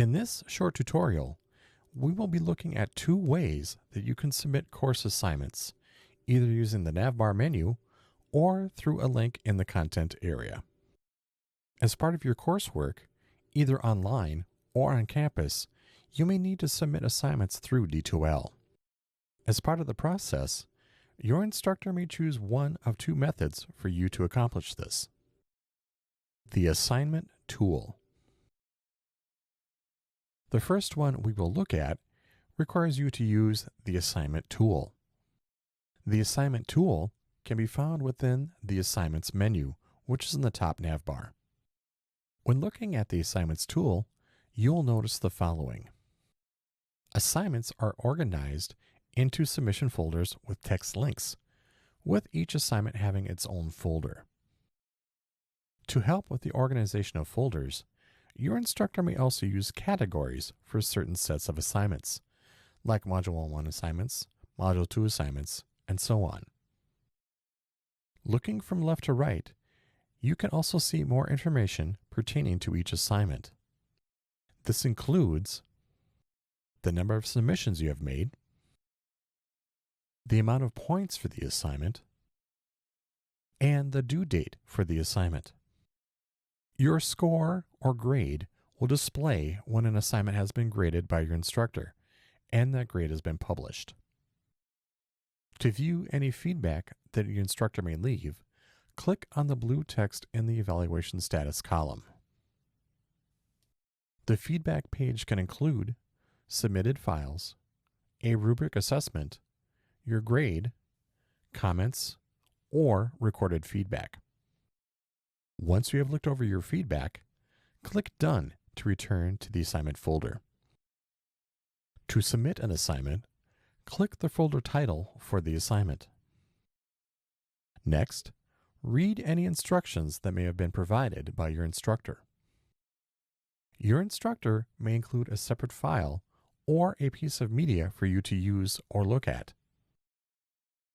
In this short tutorial, we will be looking at two ways that you can submit course assignments, either using the navbar menu or through a link in the content area. As part of your coursework, either online or on campus, you may need to submit assignments through D2L. As part of the process, your instructor may choose one of two methods for you to accomplish this. The assignment tool. The first one we will look at requires you to use the assignment tool. The assignment tool can be found within the assignments menu, which is in the top navbar. When looking at the assignments tool, you'll notice the following. Assignments are organized into submission folders with text links, with each assignment having its own folder. To help with the organization of folders, your instructor may also use categories for certain sets of assignments, like Module 1 assignments, Module 2 assignments, and so on. Looking from left to right, you can also see more information pertaining to each assignment. This includes the number of submissions you have made, the amount of points for the assignment, and the due date for the assignment. Your score or grade will display when an assignment has been graded by your instructor and that grade has been published. To view any feedback that your instructor may leave, click on the blue text in the evaluation status column. The feedback page can include submitted files, a rubric assessment, your grade, comments, or recorded feedback. Once you have looked over your feedback, click Done to return to the assignment folder. To submit an assignment, click the folder title for the assignment. Next, read any instructions that may have been provided by your instructor. Your instructor may include a separate file or a piece of media for you to use or look at.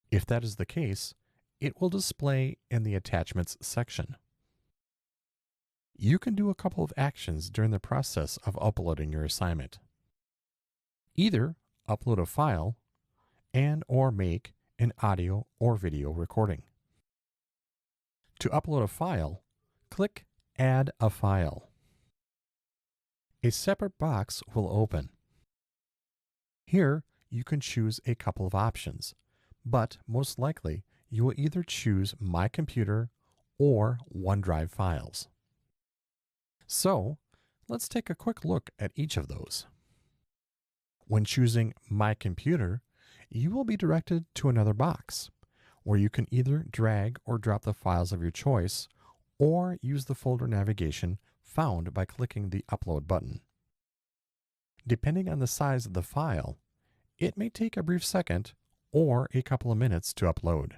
If that is the case, it will display in the Attachments section. You can do a couple of actions during the process of uploading your assignment. Either upload a file and/or make an audio or video recording. To upload a file, click Add a File. A separate box will open. Here, you can choose a couple of options, but most likely you will either choose My Computer or OneDrive files. So, let's take a quick look at each of those. When choosing My Computer, you will be directed to another box where you can either drag or drop the files of your choice or use the folder navigation found by clicking the Upload button. Depending on the size of the file, it may take a brief second or a couple of minutes to upload.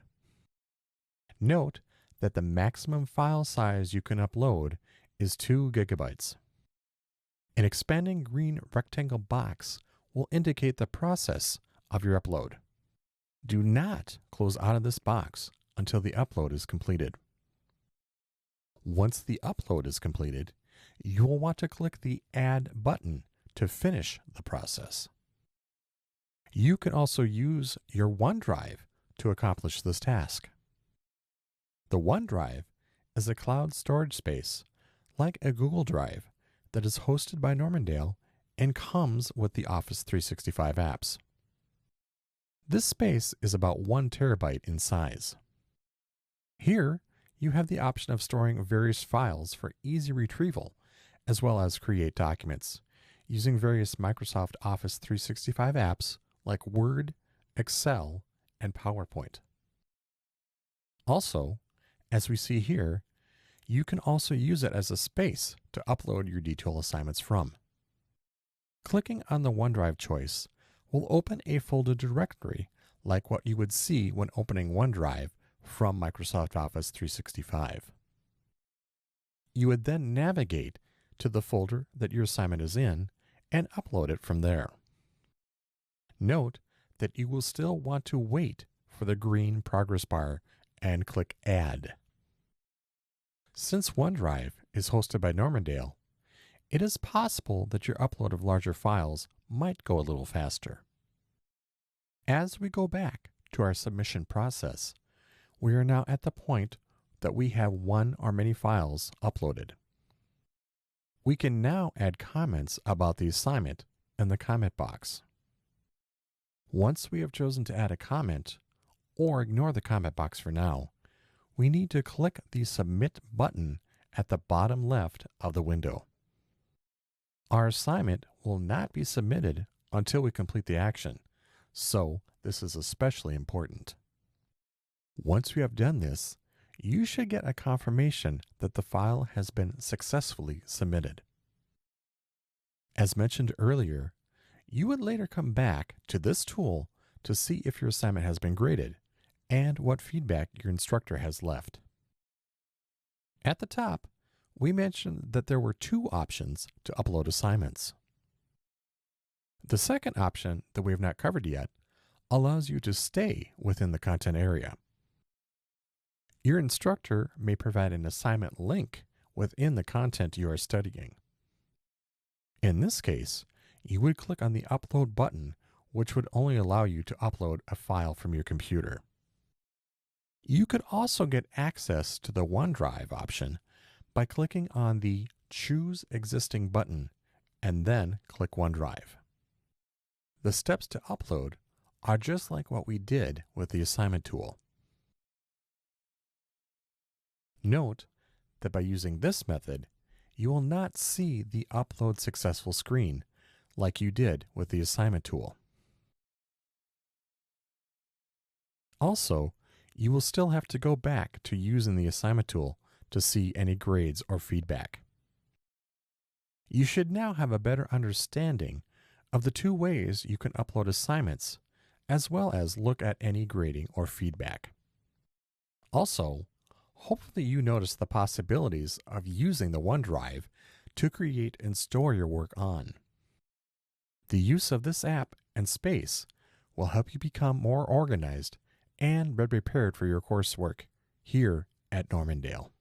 Note that the maximum file size you can upload is 2 gigabytes. An expanding green rectangle box will indicate the process of your upload. Do not close out of this box until the upload is completed. Once the upload is completed, you will want to click the Add button to finish the process. You can also use your OneDrive to accomplish this task. The OneDrive is a cloud storage space like a Google Drive that is hosted by Normandale and comes with the Office 365 apps. This space is about 1 terabyte in size. Here, you have the option of storing various files for easy retrieval, as well as create documents, using various Microsoft Office 365 apps like Word, Excel, and PowerPoint. Also, as we see here, you can also use it as a space to upload your D2L assignments from. Clicking on the OneDrive choice will open a folder directory like what you would see when opening OneDrive from Microsoft Office 365. You would then navigate to the folder that your assignment is in and upload it from there. Note that you will still want to wait for the green progress bar and click Add. Since OneDrive is hosted by Normandale, it is possible that your upload of larger files might go a little faster. As we go back to our submission process, we are now at the point that we have one or many files uploaded. We can now add comments about the assignment in the comment box. Once we have chosen to add a comment, or ignore the comment box for now, we need to click the Submit button at the bottom left of the window. Our assignment will not be submitted until we complete the action, so this is especially important. Once we have done this, you should get a confirmation that the file has been successfully submitted. As mentioned earlier, you would later come back to this tool to see if your assignment has been graded and what feedback your instructor has left. At the top, we mentioned that there were two options to upload assignments. The second option that we have not covered yet allows you to stay within the content area. Your instructor may provide an assignment link within the content you are studying. In this case, you would click on the Upload button, which would only allow you to upload a file from your computer. You could also get access to the OneDrive option by clicking on the Choose Existing button and then click OneDrive. The steps to upload are just like what we did with the assignment tool. Note that by using this method, you will not see the Upload Successful screen like you did with the assignment tool. Also, you will still have to go back to using the assignment tool to see any grades or feedback. You should now have a better understanding of the two ways you can upload assignments, as well as look at any grading or feedback. Also, hopefully you notice the possibilities of using the OneDrive to create and store your work on. The use of this app and space will help you become more organized and better prepared for your coursework here at Normandale.